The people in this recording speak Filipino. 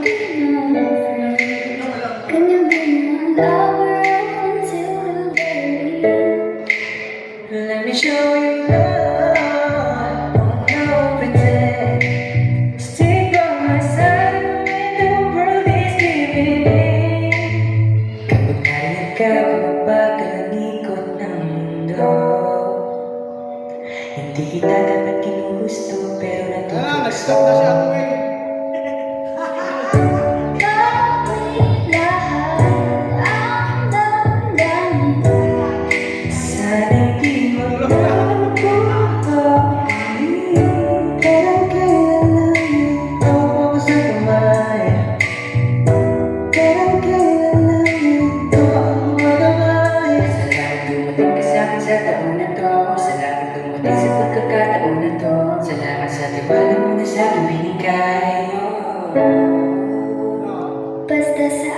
be my friend? Can you be my lover up until the very end? Let me show you love, don't pretend. Stick by my side when the world is giving in. Kapag nariyan ka, bumaba ka ng ikot ng mundo. Hindi kita dapat ginugusto, pero Nag-stop na siya natutuso. tuwing. Bakit lahat ang damdamin? Sana'y di mo nabubuhay. Pero kailan lang ito ako sa kamay. Pero kailan lang ito ako magamay. Salamat dumating ka sa'kin sa taon na to. Salamat dumating sa pagkakataon na to. Salamat sa tiwala mo na sa'kin binigay. Basta sa